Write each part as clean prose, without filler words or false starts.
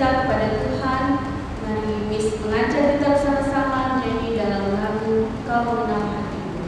kita kepada Tuhan. Mari Miss mengajak kita bersama-sama menyanyi dalam lagu Kau Mengenal Hatiku.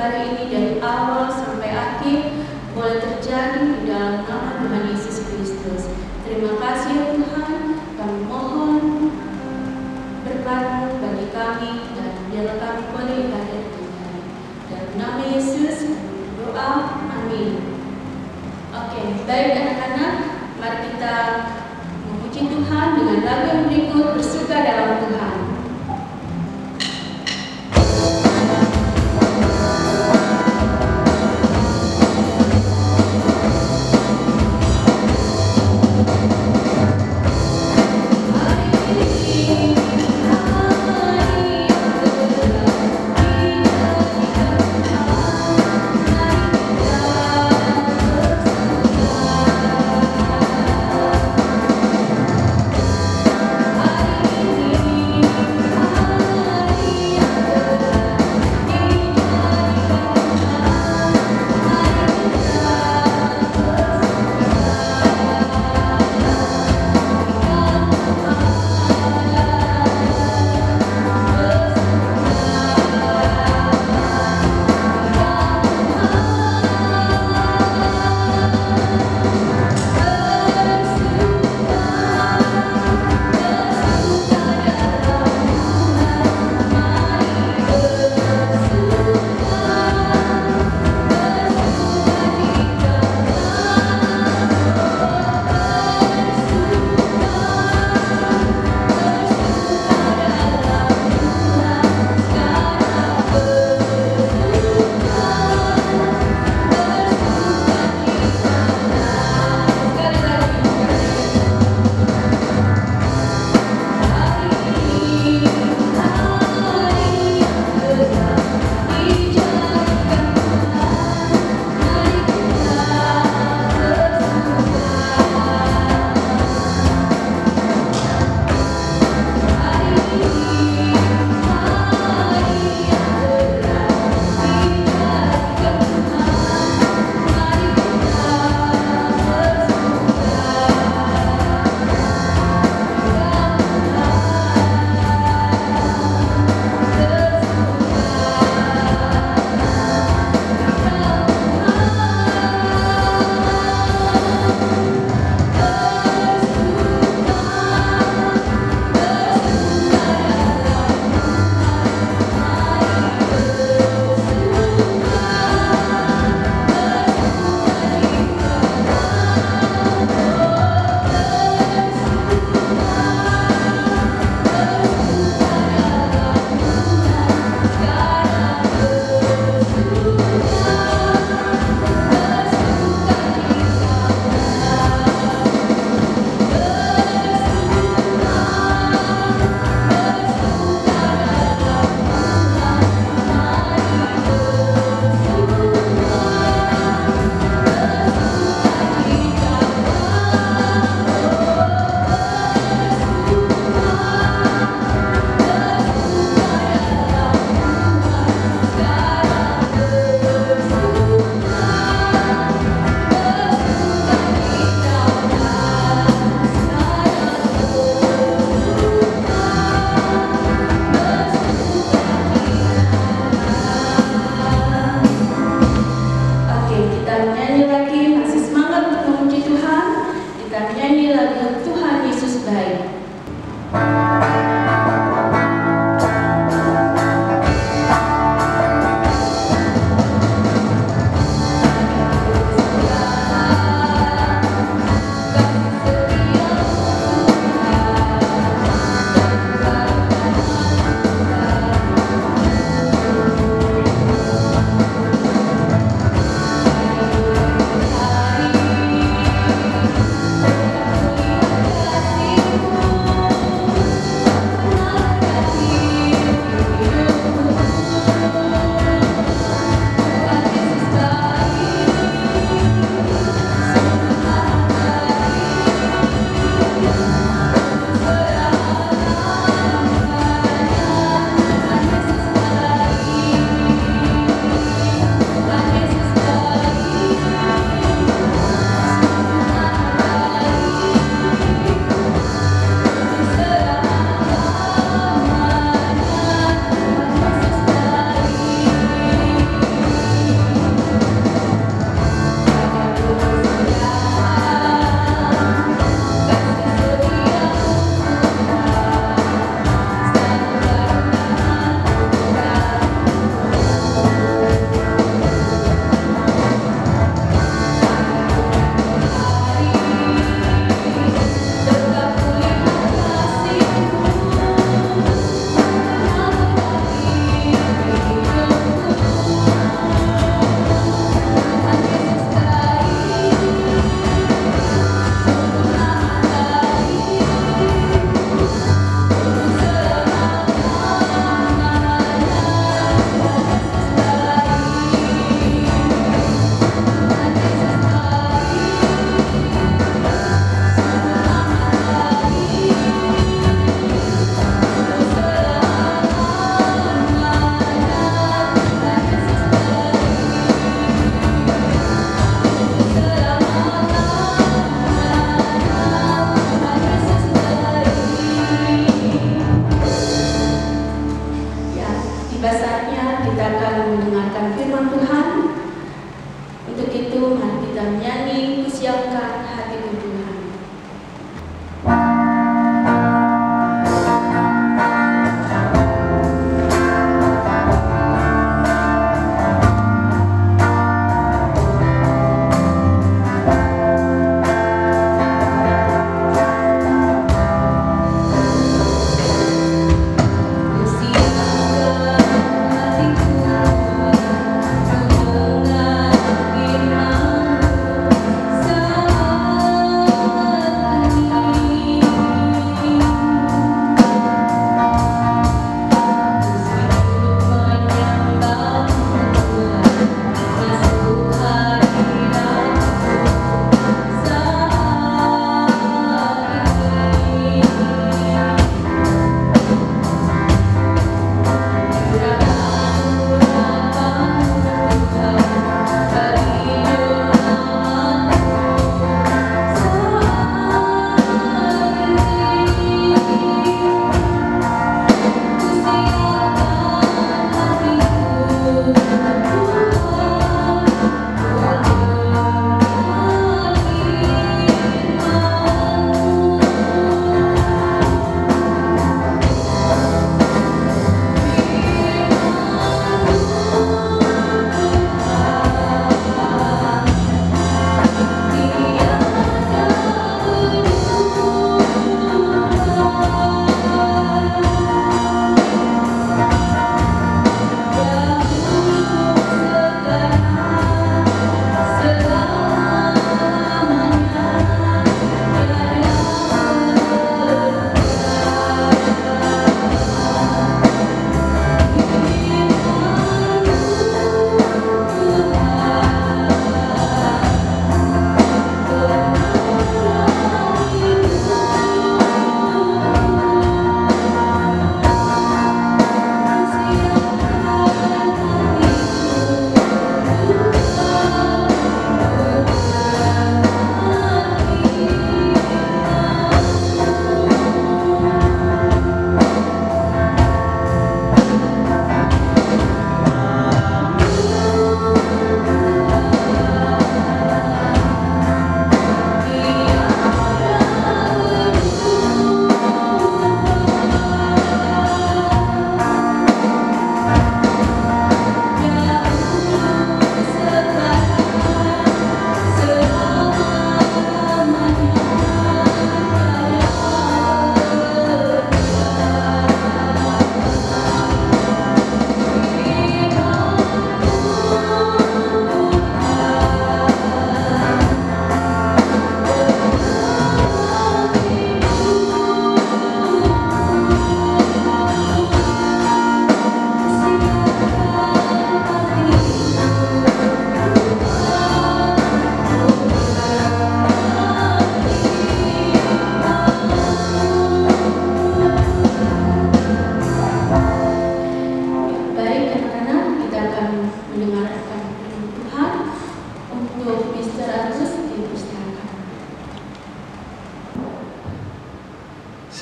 Hari ini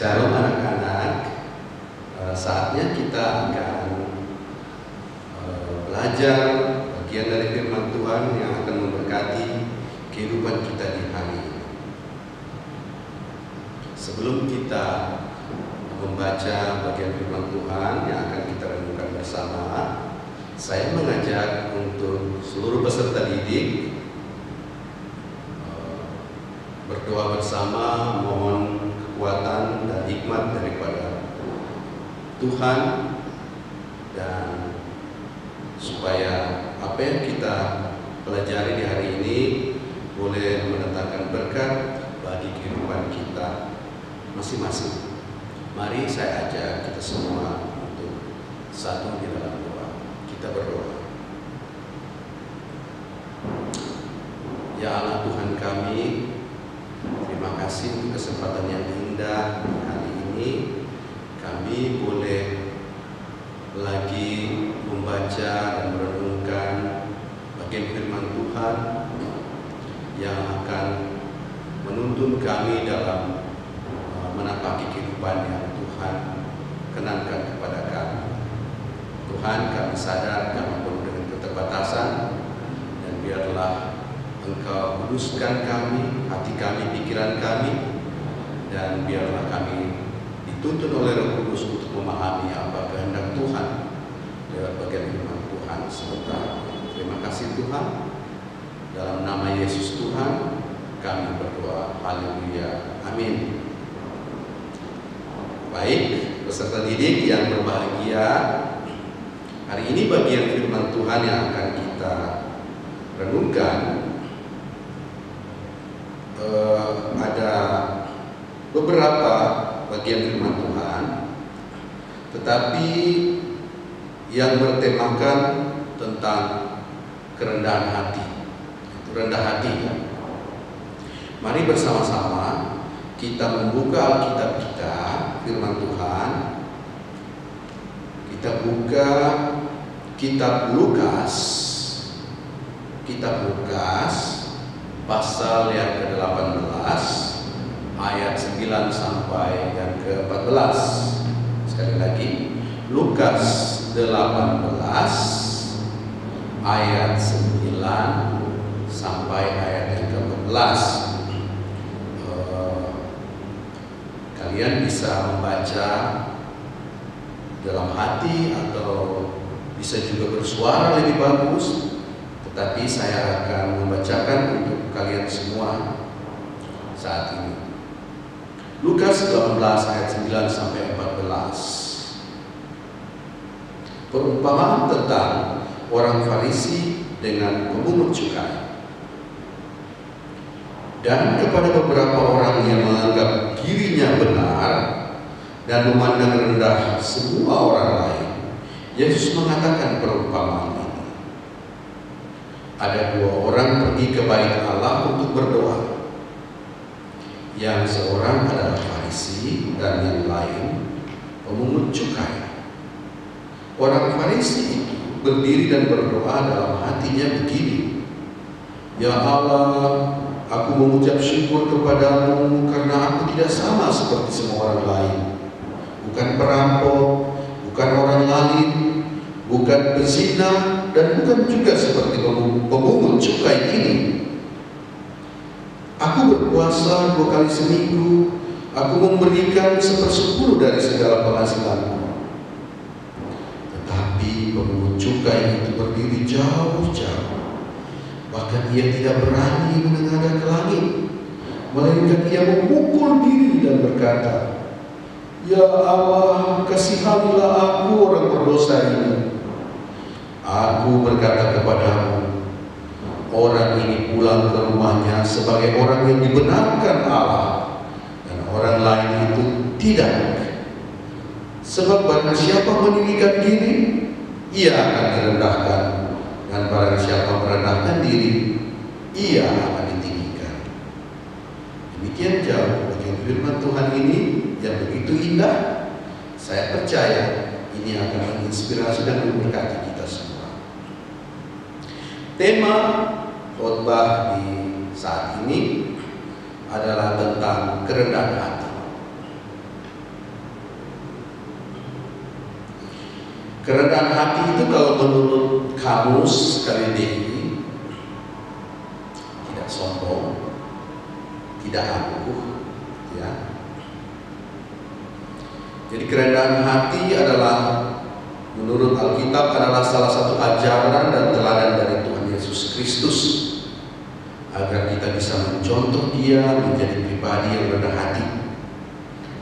Shalom anak-anak, saatnya kita akan belajar bagian dari firman Tuhan yang akan memberkati kehidupan kita di hari ini. Sebelum kita membaca bagian firman Tuhan yang akan kita renungkan bersama, saya mengajak untuk seluruh peserta didik berdoa bersama, mohon kekuatan dan hikmat daripada Tuhan, dan supaya apa yang kita pelajari di hari ini boleh mendatangkan berkat bagi kehidupan kita masing-masing. Mari saya ajak kita semua untuk satu di dalam doa. Kita berdoa. Ya Allah Tuhan kami, terima kasih untuk kesempatan yang indah hari ini. Kami boleh lagi membaca dan merenungkan bagian firman Tuhan yang akan menuntun kami dalam menapaki kehidupan yang Tuhan kenankan kepada kami. Tuhan, kami sadar kami penuh dengan keterbatasan, dan biarlah Engkau kuduskan kami, hati kami, pikiran kami, dan biarlah kami dituntun oleh Roh Kudus untuk memahami apa kehendak Tuhan lewat bagian firman Tuhan sebentar. Terima kasih Tuhan. Dalam nama Yesus Tuhan kami berdoa. Haleluya. Amin. Baik, peserta didik yang berbahagia, hari ini bagian firman Tuhan yang akan kita renungkan ada beberapa bagian firman Tuhan, tetapi yang bertemakan tentang kerendahan hati. Itu rendah hati ya. Mari bersama-sama kita membuka Alkitab kita, firman Tuhan. Kita buka kitab Lukas. Kitab Lukas pasal yang ke-18 ayat 9 sampai yang ke-14. Sekali lagi, Lukas 18 ayat 9 sampai ayat yang ke-14. Kalian bisa membaca dalam hati atau bisa juga bersuara lebih bagus, tetapi saya akan membacakan untuk kalian semua saat ini. Lukas 18 ayat 9 sampai 14. Perumpamaan tentang orang Farisi dengan pemungut cukai. Dan kepada beberapa orang yang menganggap dirinya benar dan memandang rendah semua orang lain, Yesus mengatakan perumpamaan ini. Ada dua orang pergi ke bait Allah untuk berdoa. Yang seorang adalah Farisi dan yang lain pemungut cukai. Orang Farisi itu berdiri dan berdoa dalam hatinya begini, Ya Allah, aku mengucap syukur kepadamu karena aku tidak sama seperti semua orang lain. Bukan perampok, bukan orang lain, bukan pezina, dan bukan juga seperti pemungut cukai ini. Aku berpuasa 2 kali seminggu. Aku memberikan 1/10 dari segala penghasilanku. Tetapi pemungut cukai itu berdiri jauh-jauh. Bahkan ia tidak berani menengadah ke langit, melainkan ia memukul diri dan berkata, Ya Allah, kasihanilah aku orang berdosa ini. Aku berkata kepadamu, orang ini pulang ke rumahnya sebagai orang yang dibenarkan Allah, dan orang lain itu tidak. Sebab barang siapa meninggikan diri, ia akan direndahkan, dan barang siapa merendahkan diri, ia akan ditinggikan. Demikian jauh bagian firman Tuhan ini yang begitu indah. Saya percaya ini akan menginspirasi dan memberkati kita semua. Tema khotbah di saat ini adalah tentang kerendahan hati. Kerendahan hati itu kalau menurut kamus KBBI tidak sombong, tidak angkuh, ya. Jadi kerendahan hati adalah menurut Alkitab adalah salah satu ajaran dan teladan dari Tuhan Yesus Kristus agar kita bisa mencontoh Dia menjadi pribadi yang rendah hati.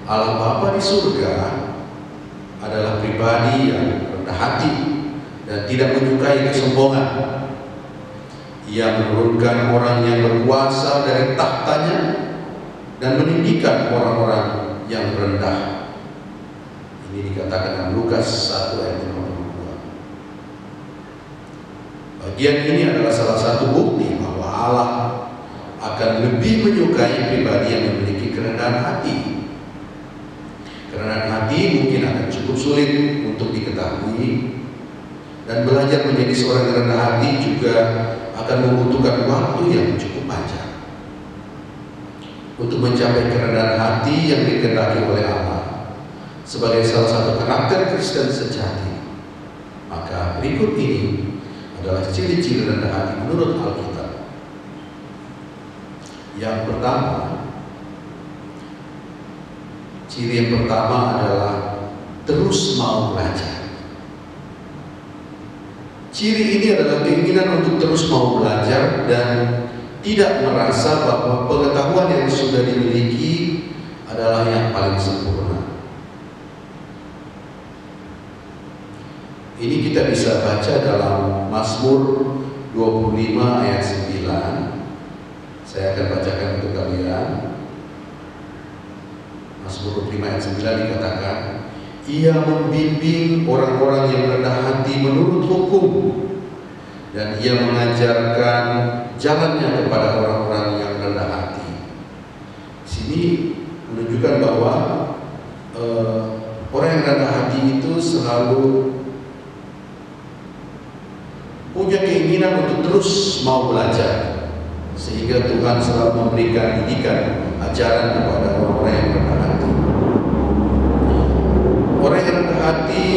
Allah Bapa di surga adalah pribadi yang rendah hati dan tidak menyukai kesombongan. Ia menurunkan orang yang berkuasa dari tahtanya dan meninggikan orang-orang yang rendah. Ini dikatakan dalam Lukas 1 ayat 52. Bagian ini adalah salah satu bukti bahwa Allah akan lebih menyukai pribadi yang memiliki kerendahan hati. Kerendahan hati mungkin akan cukup sulit untuk diketahui, dan belajar menjadi seorang yang rendah hati juga akan membutuhkan waktu yang cukup panjang. Untuk mencapai kerendahan hati yang dikehendaki oleh Allah sebagai salah satu karakter Kristen sejati, maka berikut ini adalah ciri-ciri rendah hati menurut Alkitab. Ciri yang pertama adalah terus mau belajar. Ciri ini adalah keinginan untuk terus mau belajar dan tidak merasa bahwa pengetahuan yang sudah dimiliki adalah yang paling sempurna. Ini kita bisa baca dalam Mazmur 25 ayat 9. Saya akan bacakan untuk kalian. Mazmur 25 ayat 9 dikatakan, Ia membimbing orang-orang yang rendah hati menurut hukum, dan Ia mengajarkan jalannya kepada orang-orang yang rendah hati. Sini menunjukkan bahwa orang yang rendah hati itu selalu punya keinginan untuk terus mau belajar, sehingga Tuhan selalu memberikan didikan ajaran kepada orang-orang yang rendah hati. Orang yang rendah hati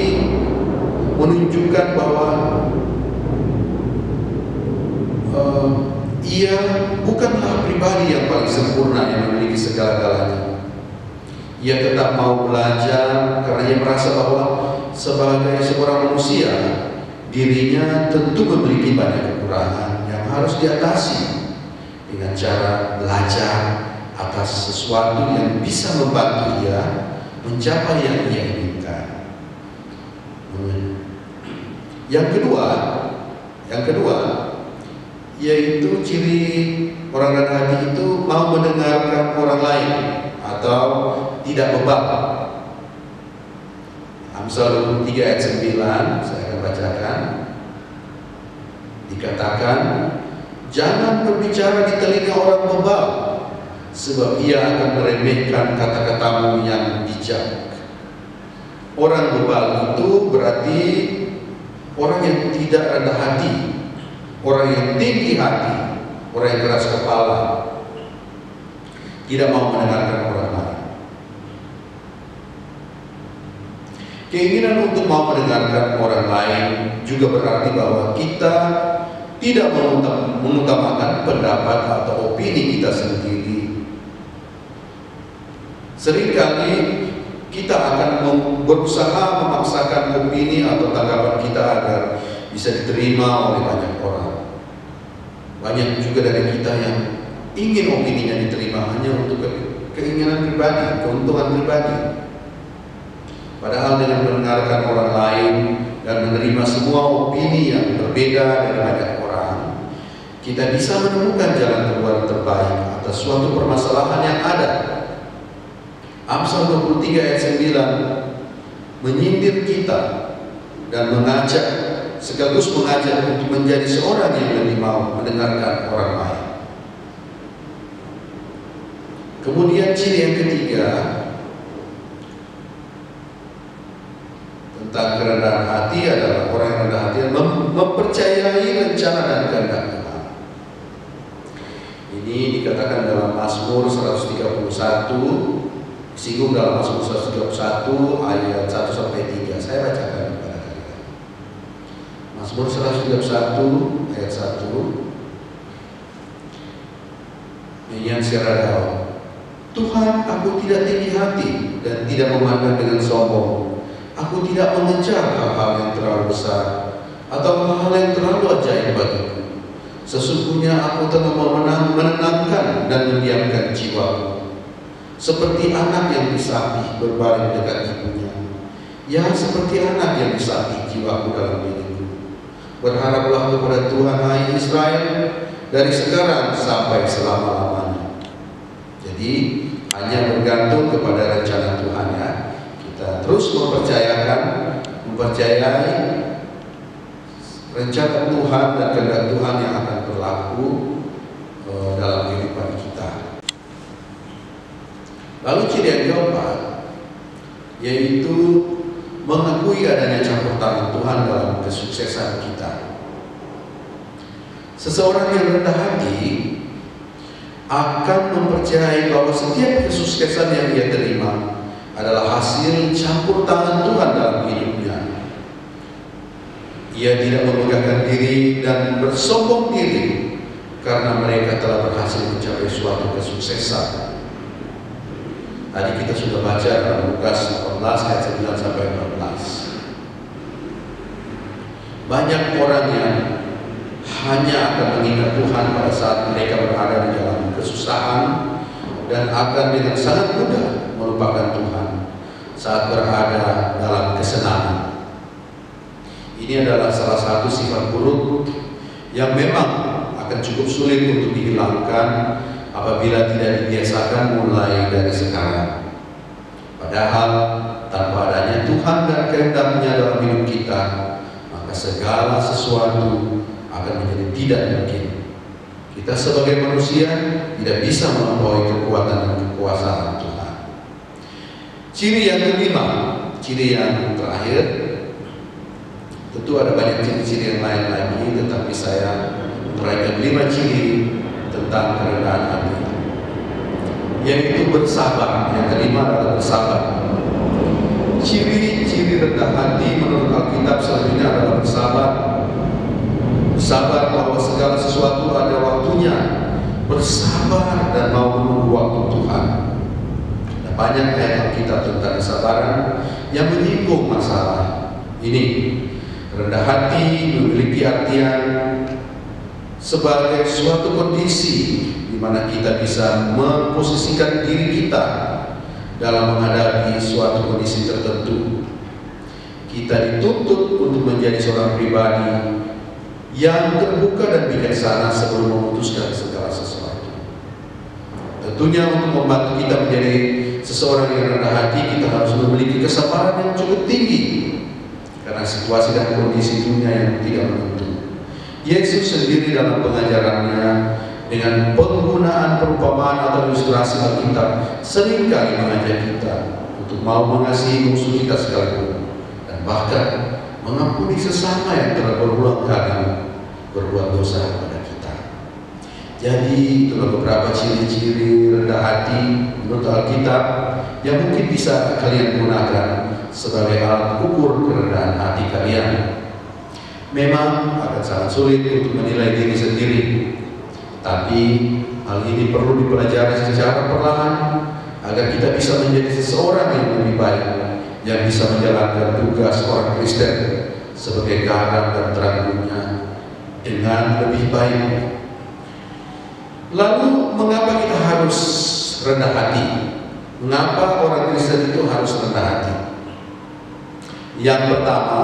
menunjukkan bahwa ia bukanlah pribadi yang paling sempurna yang memiliki segala-galanya. Ia tetap mau belajar karena ia merasa bahwa sebagai seorang manusia dirinya tentu memiliki banyak kekurangan yang harus diatasi dengan cara belajar atas sesuatu yang bisa membantu ia mencapai yang ia inginkan. Yang kedua, yaitu ciri orang rendah hati itu mau mendengarkan orang lain atau tidak bebal. Amsal 23 ayat 9 saya akan bacakan. Dikatakan, jangan berbicara di telinga orang bebal, sebab ia akan meremehkan kata-katamu yang bijak. Orang bebal itu berarti orang yang tidak rendah hati, orang yang tinggi hati, orang yang keras kepala, tidak mau mendengarkan orang lain. Keinginan untuk mau mendengarkan orang lain juga berarti bahwa kita tidak mengutamakan pendapat atau opini kita sendiri. Seringkali kita akan berusaha memaksakan opini atau tanggapan kita agar bisa diterima oleh banyak orang. Banyak juga dari kita yang ingin opininya diterima hanya untuk keinginan pribadi, keuntungan pribadi. Padahal dengan mendengarkan orang lain dan menerima semua opini yang berbeda dari banyak orang, kita bisa menemukan jalan keluar terbaik atas suatu permasalahan yang ada. Amsal 23 ayat 9 menyindir kita dan mengajak, sekaligus mengajak untuk menjadi seorang yang lebih mau mendengarkan orang lain. Kemudian ciri yang ketiga tentang kerendahan hati adalah orang yang rendah hati yang mempercayai rencana dan kehendak Tuhan. Ini dikatakan dalam Mazmur 131, disinggung dalam Mazmur 131 ayat 1 sampai 3. Saya bacakan kepada kalian. Mazmur 131 ayat 1. Nyanyian Syara Daud. Tuhan, aku tidak tinggi hati dan tidak memandang dengan sombong. Aku tidak mengejar hal-hal yang terlalu besar atau hal-hal yang terlalu ajaib bagiku. Sesungguhnya aku telah menenangkan dan mendiamkan jiwaku, seperti anak yang disapih berbaring dekat ibunya. Ya, seperti anak yang disapih jiwaku dalam diriku. Berharaplah kepada Tuhan, hai Israel, dari sekarang sampai selama-lamanya. Jadi hanya bergantung kepada rencana Tuhan, ya. Kita terus mempercayai rencana Tuhan dan kehendak Tuhan yang akan berlaku dalam kehidupan kita. Lalu ciri yang keempat, yaitu mengakui adanya campur tangan Tuhan dalam kesuksesan kita. Seseorang yang rendah hati akan mempercayai bahwa setiap kesuksesan yang ia terima adalah hasil campur tangan Tuhan dalam hidupnya. Ia tidak memegahkan diri dan bersombong diri karena mereka telah berhasil mencapai suatu kesuksesan. Tadi kita sudah baca dalam Lukas 18 ayat 9 sampai 14. Banyak orang yang hanya akan mengingat Tuhan pada saat mereka berada di dalam kesusahan dan akan dengan sangat mudah melupakan Tuhan saat berada dalam kesenangan. Ini adalah salah satu sifat buruk yang memang akan cukup sulit untuk dihilangkan apabila tidak dibiasakan mulai dari sekarang. Padahal tanpa adanya Tuhan dan kehendak-Nya dalam hidup kita, maka segala sesuatu akan menjadi tidak mungkin. Kita sebagai manusia tidak bisa melampaui kekuatan dan kekuasaan Tuhan. Ciri yang kelima, ciri yang terakhir, tentu ada banyak ciri-ciri yang lain lagi, tetapi saya meraihkan 5 ciri tentang kerendahan hati, yaitu bersabar. Yang kelima adalah bersabar. Ciri-ciri rendah hati menurut Alkitab selanjutnya adalah bersabar. Bersabar bahwa segala sesuatu ada waktunya. Bersabar dan mau menunggu waktu Tuhan. Ada banyak ayat Alkitab tentang kesabaran yang menyinggung masalah ini. Rendah hati memiliki artian sebagai suatu kondisi di mana kita bisa memposisikan diri kita dalam menghadapi suatu kondisi tertentu. Kita dituntut untuk menjadi seorang pribadi yang terbuka dan bijaksana sebelum memutuskan segala sesuatu. Tentunya untuk membantu kita menjadi seseorang yang rendah hati, kita harus memiliki kesabaran yang cukup tinggi karena situasi dan kondisi dunia yang tidak menentu. Yesus sendiri dalam pengajarannya dengan penggunaan perumpamaan atau ilustrasi Alkitab seringkali mengajak kita untuk mau mengasihi musuh kita sekalipun dan bahkan mengampuni sesama yang telah berulang kali berbuat dosa kepada kita. Jadi itulah beberapa ciri-ciri rendah hati menurut Alkitab yang mungkin bisa kalian gunakan sebagai alat ukur kerendahan hati kalian. Memang akan sangat sulit untuk menilai diri sendiri, tapi hal ini perlu dipelajari secara perlahan agar kita bisa menjadi seseorang yang lebih baik, yang bisa menjalankan tugas orang Kristen sebagai garam dan terang dunia dengan lebih baik. Lalu mengapa kita harus rendah hati? Mengapa orang Kristen itu harus rendah hati? Yang pertama,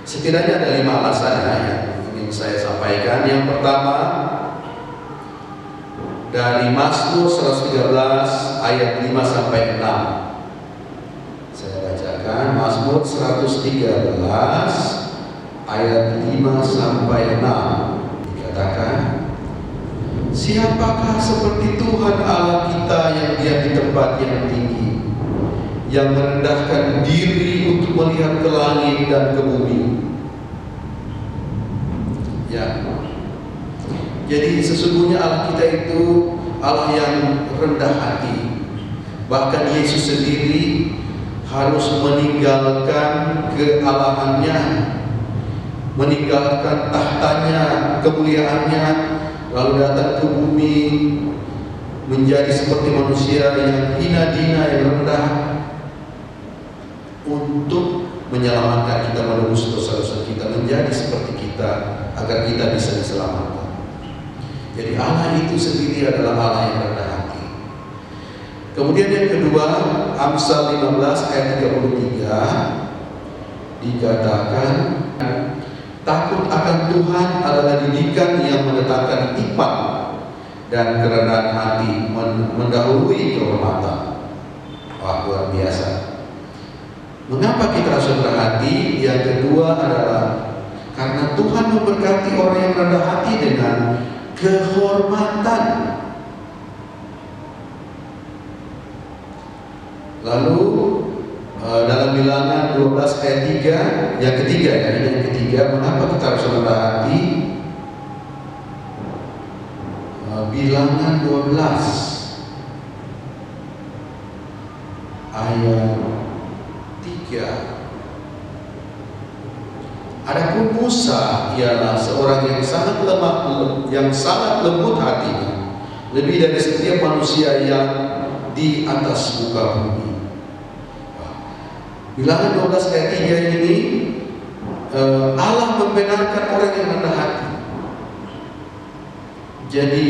setidaknya ada 5 alasan yang ingin saya sampaikan. Yang pertama, dari Mazmur 113 ayat 5 sampai 6. Saya bacakan Mazmur 113 ayat 5 sampai 6. Dikatakan, siapakah seperti Tuhan Allah kita yang diam di tempat yang tinggi, yang merendahkan diri untuk melihat ke langit dan ke bumi. Ya. Jadi sesungguhnya Allah kita itu Allah yang rendah hati. Bahkan Yesus sendiri harus meninggalkan kealahannya meninggalkan tahtanya, kemuliaannya, lalu datang ke bumi menjadi seperti manusia yang hina dina, yang rendah, untuk menyelamatkan kita, menebus dosa-dosa kita, menjadi seperti kita, agar kita bisa diselamatkan. Jadi Allah itu sendiri adalah Allah yang rendah hati. Kemudian yang kedua, Amsal 15 ayat 33 dikatakan, takut akan Tuhan adalah didikan yang mendatangkan hikmat, dan kerendahan hati mendahului kehormatan. Wah, luar biasa. Mengapa kita harus rendah hati? Yang kedua adalah karena Tuhan memberkati orang yang rendah hati dengan kehormatan. Lalu dalam Bilangan 12 ayat 3, yang ketiga ya, ini yang ketiga, mengapa kita harus rendah hati? Bilangan 12 ayat 3. Adapun Musa ialah seorang yang sangat lemah, yang sangat lembut hatinya, lebih dari setiap manusia yang di atas muka bumi. Bilangan 12 ayat 3 ini Allah membenarkan orang yang rendah hati. Jadi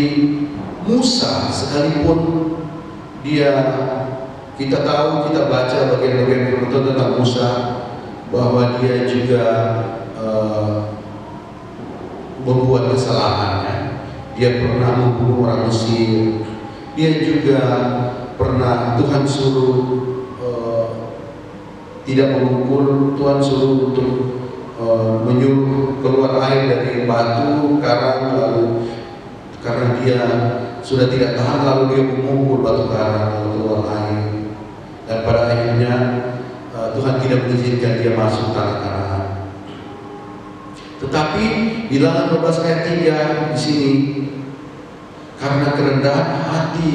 Musa, sekalipun dia, kita tahu, kita baca bagian-bagian tentang Musa, bahwa dia juga membuat kesalahannya. Dia pernah membunuh orang Mesir. Dia juga pernah, Tuhan suruh tidak memukul, Tuhan suruh untuk menyuruh keluar air dari batu karang, lalu karena dia sudah tidak tahan, lalu dia memukul batu karang, lalu keluar air, dan pada akhirnya Tuhan tidak mengizinkan dia masuk tanah Kanaan. Tetapi Bilangan 12 ayat 3 di sini, karena kerendahan hati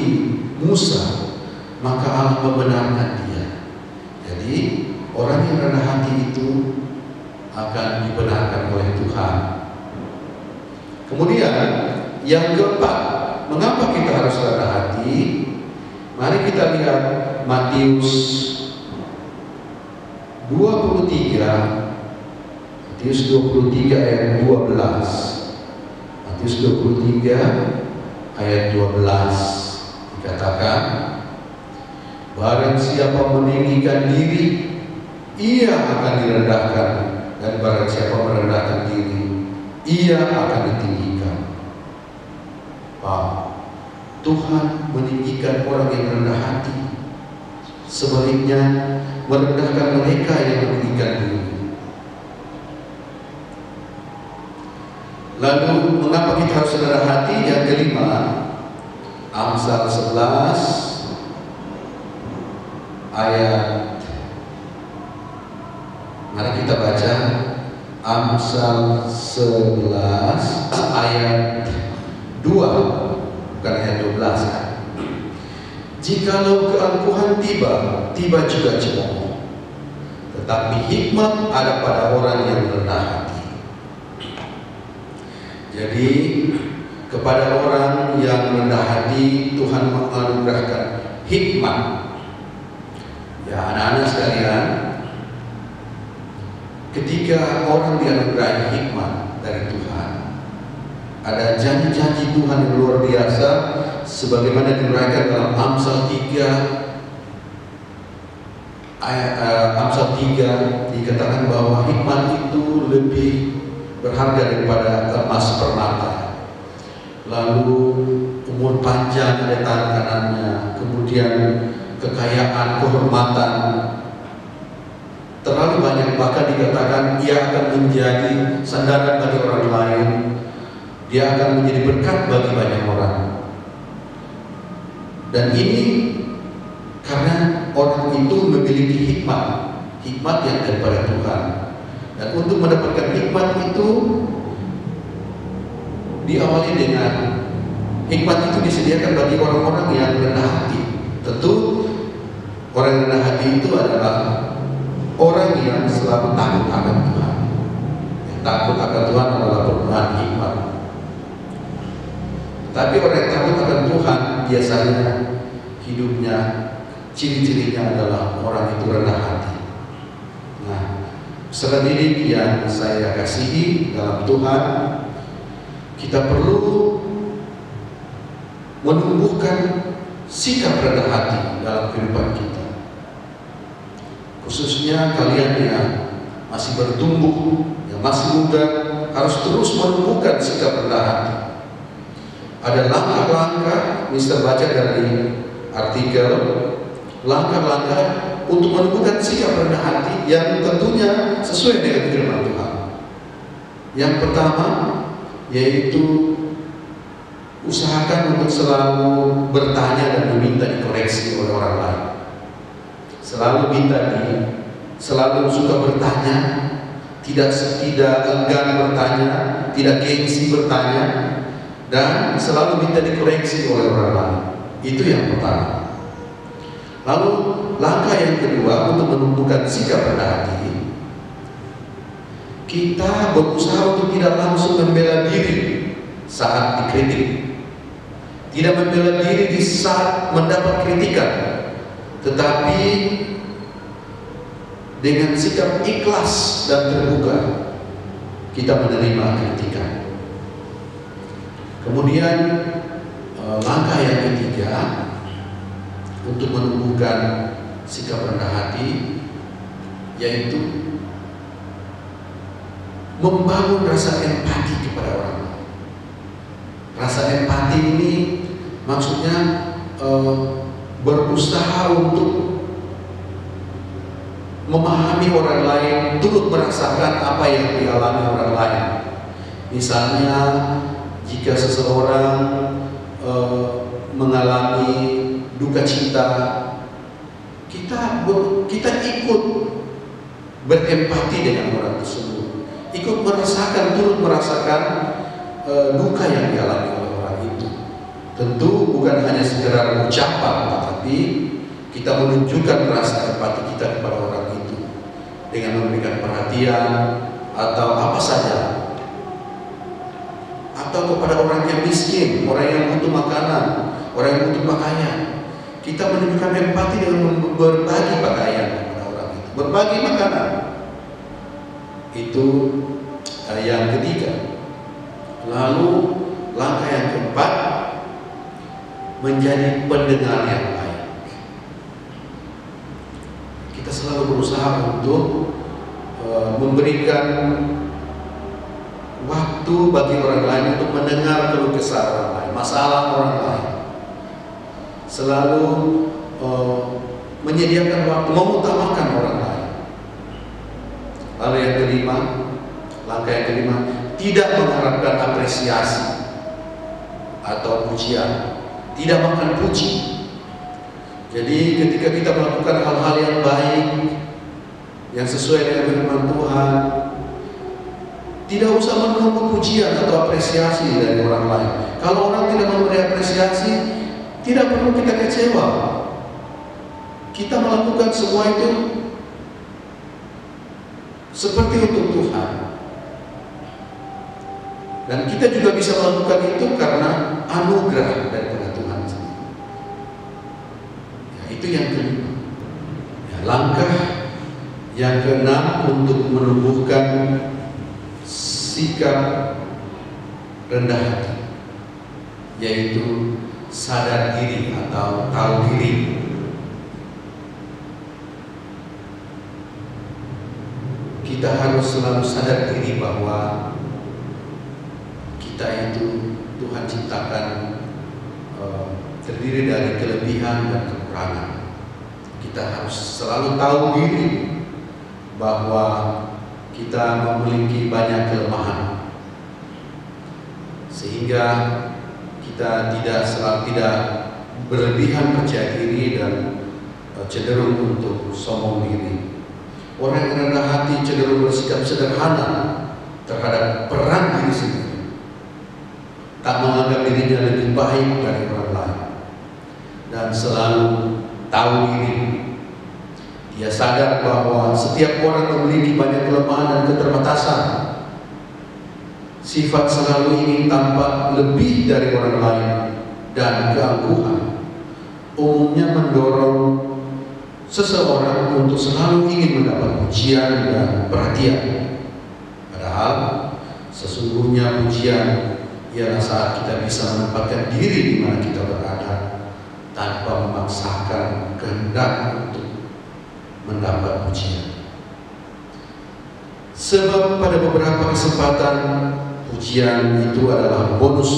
Musa, maka Allah membenarkan dia. Jadi orang yang rendah hati itu akan dibenarkan oleh Tuhan. Kemudian yang keempat, mengapa kita harus rendah hati? Mari kita lihat Matius 23 ayat 12. Matius 23 ayat 12 dikatakan, barang siapa meninggikan diri, ia akan direndahkan, dan barang siapa merendahkan diri, ia akan ditinggikan. Tuhan meninggikan orang yang rendah hati, sebaliknya merendahkan mereka yang meninggikan diri. Lalu mengapa kita harus rendah hati? Yang kelima, Amsal 11 ayat, mari kita baca Amsal 11 ayat 2, bukan ayat 12 kan? Jikalau keangkuhan tiba juga cemooh, tetapi hikmat ada pada orang yang rendah hati. Jadi kepada orang yang rendah hati Tuhan menganugerahkan hikmat. Ya, anak-anak sekalian, ketika orang dianugerahi hikmat dari Tuhan, ada janji-janji Tuhan yang luar biasa, sebagaimana diuraikan dalam Amsal 3 ayat Amsal 3 dikatakan bahwa hikmat itu lebih berharga daripada emas permata. Lalu umur panjang ada tangan kanannya, kemudian kekayaan, kehormatan terlalu banyak, bahkan dikatakan ia akan menjadi sandaran bagi orang lain, dia akan menjadi berkat bagi banyak orang. Dan ini karena orang itu memiliki hikmat yang daripada Tuhan. Dan untuk mendapatkan hikmat itu diawali dengan hikmat itu disediakan bagi orang-orang yang rendah hati. Tentu orang yang rendah hati itu adalah orang yang selalu takut akan Tuhan. takut akan Tuhan adalah perubahan hikmat. Tapi orang yang takut akan Tuhan biasanya hidupnya, ciri-cirinya adalah orang itu rendah hati. Nah, saudara didik yang saya kasihi dalam Tuhan, kita perlu menumbuhkan sikap rendah hati dalam kehidupan kita. Khususnya kalian yang masih bertumbuh, yang masih muda, harus terus menumbuhkan sikap rendah hati. Ada langkah-langkah, Mister baca dari artikel, langkah-langkah untuk menumbuhkan sikap rendah hati yang tentunya sesuai dengan firman Tuhan. Yang pertama, yaitu usahakan untuk selalu bertanya dan meminta dikoreksi oleh orang lain. Selalu selalu suka bertanya, tidak enggan bertanya, tidak gengsi bertanya, dan selalu minta dikoreksi oleh orang lain. Itu yang pertama. Lalu langkah yang kedua untuk menumbuhkan sikap rendah hati, kita berusaha untuk tidak langsung membela diri saat dikritik, tidak membela diri di saat mendapat kritikan, tetapi dengan sikap ikhlas dan terbuka kita menerima kritikan. Kemudian langkah yang ketiga untuk menumbuhkan sikap rendah hati, yaitu membangun rasa empati kepada orang lain. Rasa empati ini maksudnya berusaha untuk memahami orang lain, turut merasakan apa yang dialami orang lain. Misalnya jika seseorang mengalami duka cita, kita ikut berempati dengan orang tersebut, ikut merasakan, turut merasakan duka yang dialami oleh orang itu. Tentu bukan hanya sekedar ucapan, tetapi kita menunjukkan rasa empati kita kepada orang itu dengan memberikan perhatian atau apa saja, atau kepada orang yang miskin, orang yang butuh makanan, orang yang butuh pakaian. Kita menunjukkan empati dengan berbagi pakaian kepada orang itu, berbagi makanan. Itu yang ketiga. Lalu langkah yang keempat, menjadi pendengar yang baik. Kita selalu berusaha untuk memberikan waktu bagi orang lain untuk mendengar keluh kesah orang lain, masalah orang lain. Selalu menyediakan waktu, mengutamakan orang lain. Lalu yang kelima, langkah yang kelima, tidak mengharapkan apresiasi atau pujian, tidak makan puji. Jadi ketika kita melakukan hal-hal yang baik, yang sesuai dengan firman Tuhan, tidak usah menunggu pujian atau apresiasi dari orang lain. Kalau orang tidak memberi apresiasi, tidak perlu kita kecewa. Kita melakukan semua itu seperti untuk Tuhan. Dan kita juga bisa melakukan itu karena anugerah daripada Tuhan sendiri. Ya, itu yang kelima. Ya, langkah yang keenam untuk menumbuhkan sikap rendah hati, yaitu sadar diri atau tahu diri. Kita harus selalu sadar diri bahwa kita itu Tuhan ciptakan terdiri dari kelebihan dan kekurangan. Kita harus selalu tahu diri bahwa kita memiliki banyak kelemahan, sehingga kita tidak berlebihan percaya diri dan cenderung untuk sombong diri. Orang yang rendah hati cenderung bersikap sederhana terhadap peran diri sendiri, tak menganggap dirinya lebih baik dari orang lain, dan selalu tahu diri. Dia sadar bahwa setiap orang memiliki banyak kelemahan dan keterbatasan, sifat selalu ingin tampak lebih dari orang lain, dan keangkuhan umumnya mendorong seseorang untuk selalu ingin mendapat pujian dan perhatian. Padahal sesungguhnya pujian ialah saat kita bisa menempatkan diri di mana kita berada tanpa memaksakan kehendak untuk mendapat pujian. Sebab pada beberapa kesempatan pujian itu adalah bonus.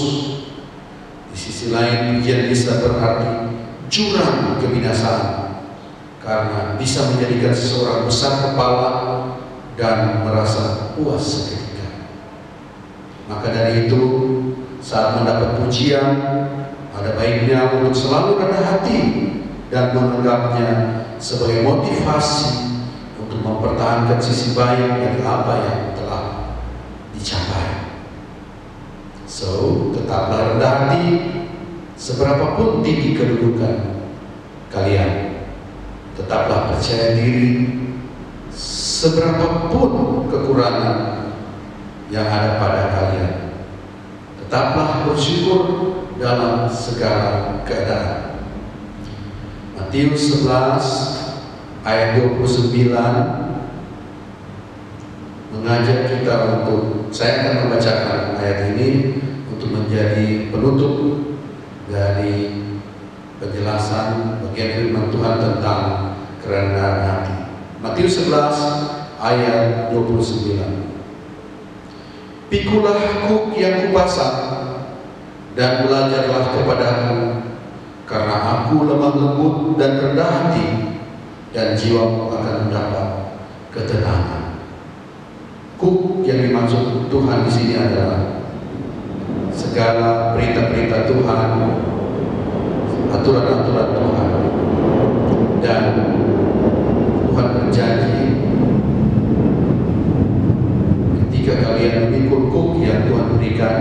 Di sisi lain, pujian bisa berarti jurang kebinasaan, karena bisa menjadikan seseorang besar kepala dan merasa puas seketika. Maka dari itu, saat mendapat pujian, ada baiknya untuk selalu rendah hati dan menganggapnya sebagai motivasi untuk mempertahankan sisi baik dari apa yang telah dicapai. So, tetaplah rendah hati seberapapun tinggi kedudukan kalian. Tetaplah percaya diri seberapapun kekurangan yang ada pada kalian. Tetaplah bersyukur dalam segala keadaan. Matius 11 ayat 29 mengajak kita untuk, saya akan membacakan ayat ini untuk menjadi penutup dari penjelasan bagian firman Tuhan tentang kerendahan hati. Matius 11 ayat 29. Pikulah kuk yang kupasang dan belajarlah kepadaku, karena aku lemah lembut dan rendah hati, dan jiwamu akan mendapat ketenangan. Kuk yang dimaksud Tuhan di sini adalah segala perintah-perintah Tuhan, aturan-aturan Tuhan, dan Tuhan berjanji ketika kalian memikul kuk yang Tuhan berikan,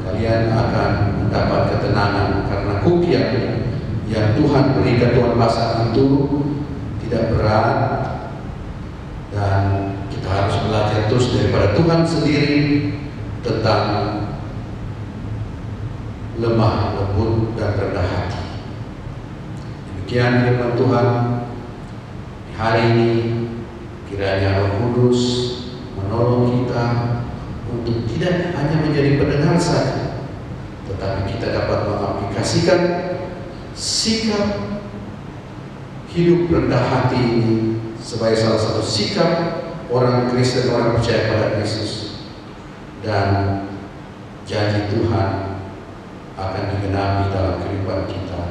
kalian akan mendapat ketenangan, karena kuk yang Tuhan berikan, Tuhan pasang itu tidak berat, dan kita harus belajar terus daripada Tuhan sendiri tentang lemah lembut dan rendah hati. Demikian firman Tuhan di hari ini. Kiranya Roh Kudus menolong kita untuk tidak hanya menjadi pendengar saja, tetapi kita dapat mengaplikasikan sikap hidup rendah hati ini sebagai salah satu sikap orang Kristen, orang percaya pada Kristus, dan janji Tuhan akan digenapi dalam kehidupan kita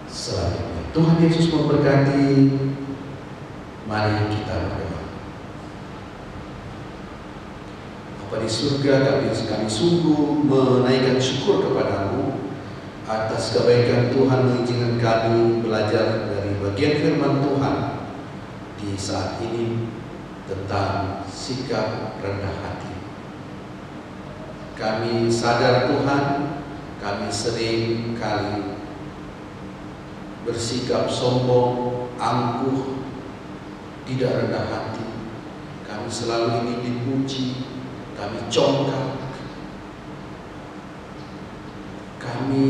selanjutnya. Tuhan Yesus memberkati. Mari kita berdoa. Bapa di surga, kami sungguh menaikkan syukur kepadamu atas kebaikan Tuhan mengizinkan kami belajar dari bagian firman Tuhan di saat ini tentang sikap rendah hati. Kami sadar Tuhan, kami sering kali bersikap sombong, angkuh, tidak rendah hati. Kami selalu ingin dipuji, kami congkak, kami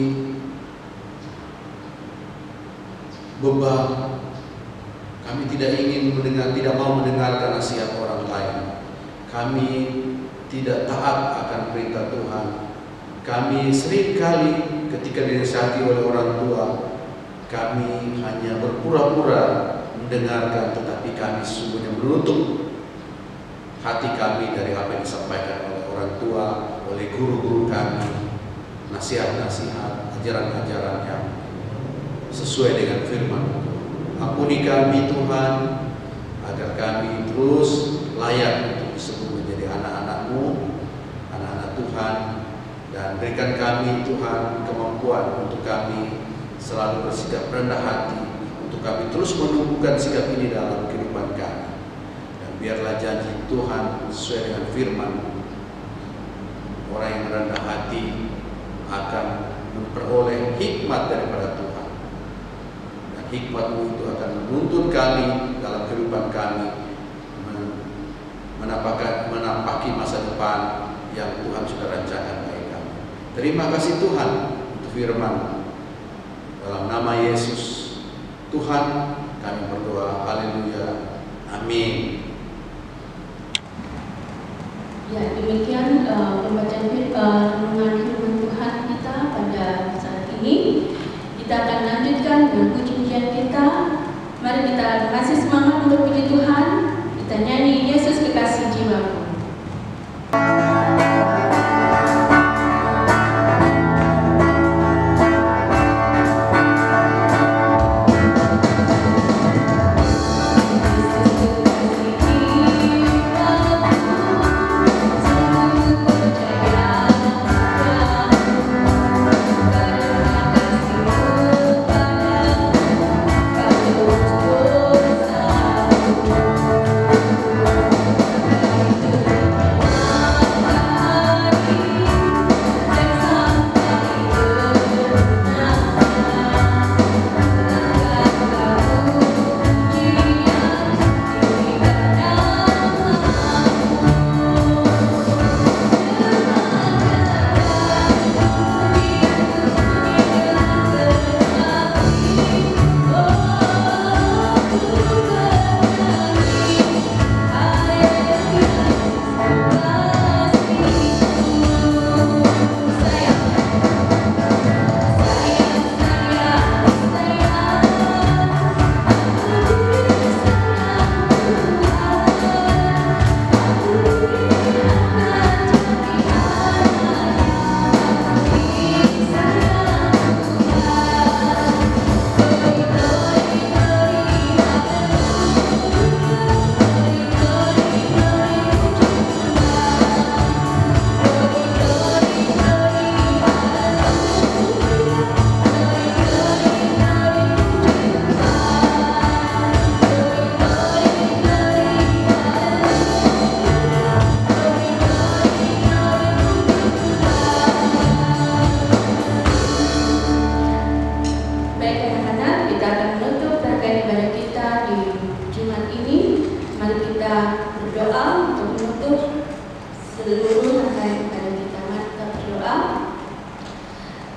bebal, kami tidak mau mendengarkan nasihat orang lain. Kami tidak taat akan perintah Tuhan. Kami seringkali ketika dinasihati oleh orang tua, kami hanya berpura-pura mendengarkan, tetapi kami sesungguhnya menutup hati kami dari apa yang disampaikan oleh orang tua, oleh guru-guru kami, nasihat-nasihat, ajaran-ajaran yang sesuai dengan firman. Ampuni kami Tuhan, agar kami terus layak untuk disebut menjadi anak-anak-Mu, anak-anak Tuhan, dan berikan kami Tuhan kemampuan untuk kami selalu bersikap rendah hati, untuk kami terus menumbuhkan sikap ini dalam kehidupan kami. Dan biarlah janji Tuhan sesuai dengan firman, orang yang rendah hati akan memperoleh hikmat daripada Tuhan. Hikmat-Mu itu akan menuntun kami dalam kehidupan kami, menapaki masa depan yang Tuhan sudah rancangkan bagi kami. Terima kasih Tuhan untuk firman. Dalam nama Yesus Tuhan kami berdoa. Haleluya. Amin. Ya, demikian pembacaan renungan firman Tuhan kita pada saat ini. Kita akan lanjutkan dengan puji-pujian kita. Mari kita kasih semangat untuk puji Tuhan. Kita nyanyi Yesus Kekasih Jiwaku.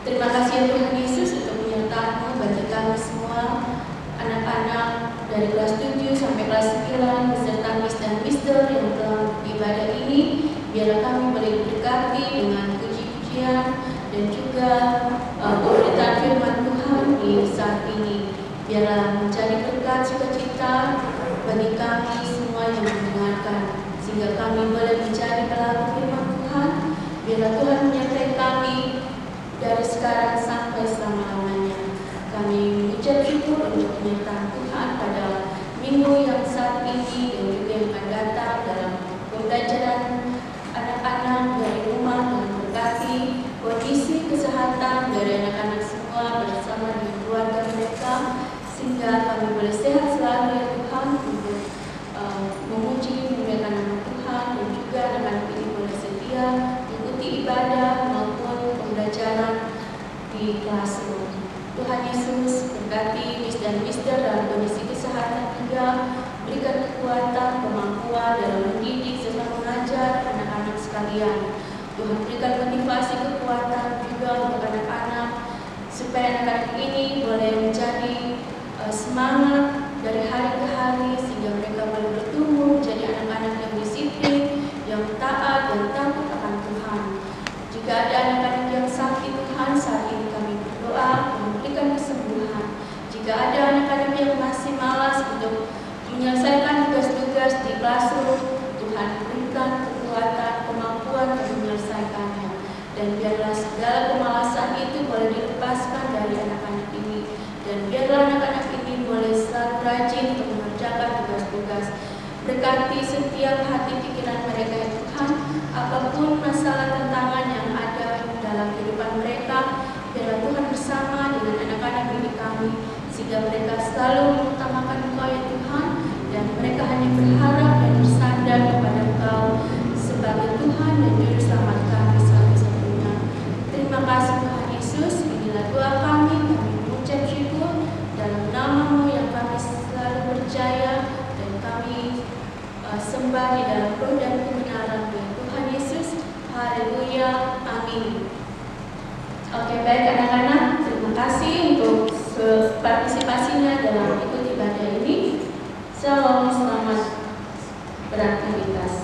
Terima kasih ya Tuhan Yesus untuk penyertaan-Mu bagi kami semua, anak-anak dari kelas 7 sampai kelas 9 beserta Miss dan Mister yang telah beribadah ini. Biarlah kami boleh diberkati dengan puji-pujian dan juga pemberitaan firman Tuhan di saat ini. Biarlah menjadi berkat sukacita bagi kami semua yang mendengarkan, sehingga kami boleh menjadi pelaku firman Tuhan. Biarlah Tuhan menyertai kami dari sekarang sampai selama-lamanya. Kami mengucap syukur untuk penyertaan Tuhan pada minggu yang saat ini dan juga yang akan datang dalam pembelajaran anak-anak dari rumah, dan berkati kondisi kesehatan dari anak-anak semua bersama dengan keluarga mereka, sehingga kami boleh sehat selalu ya Tuhan untuk memuji memuliakan nama Tuhan, dan juga anak-anak ini boleh setia mengikuti ibadah maupun pembelajaran di classroom. Tuhan Yesus berkati Miss dan Mister dalam kondisi kesehatan juga, berikan kekuatan, kemampuan dalam mendidik serta mengajar anak-anak sekalian. Tuhan berikan motivasi, kekuatan juga untuk anak-anak, supaya anak-anak ini boleh menjadi semangat dari hari ke hari, sehingga mereka boleh bertumbuh menjadi anak-anak yang disiplin, yang taat dan takut akan Tuhan. Jika ada anak-anak yang sakit Tuhan, saat ini kami berdoa memberikan kesembuhan. Jika ada anak-anak yang masih malas untuk menyelesaikan tugas-tugas di classroom, Tuhan berikan kekuatan, kemampuan untuk menyelesaikannya. Dan biarlah segala kemalasan itu boleh dilepaskan dari anak-anak ini. Dan biarlah anak-anak ini boleh selalu rajin untuk mengerjakan tugas-tugas. Berkati setiap hati pikiran mereka ya Tuhan, apapun masalah tantangan yang ada dalam kehidupan mereka, biarlah Tuhan bersama dengan anak-anak didik kami, sehingga mereka selalu mengutamakan Engkau ya Tuhan, dan mereka hanya berharap dan bersandar kepada Engkau sebagai Tuhan dan Juru Selamat kami satu-satunya. Terima kasih Tuhan Yesus, inilah doa kami mengucap syukur dalam nama-Mu yang kami selalu percaya dan kami sembah di dalam roda Baik-baik anak-anak, terima kasih untuk partisipasinya dalam ikut ibadah ini. Shalom, selamat beraktivitas.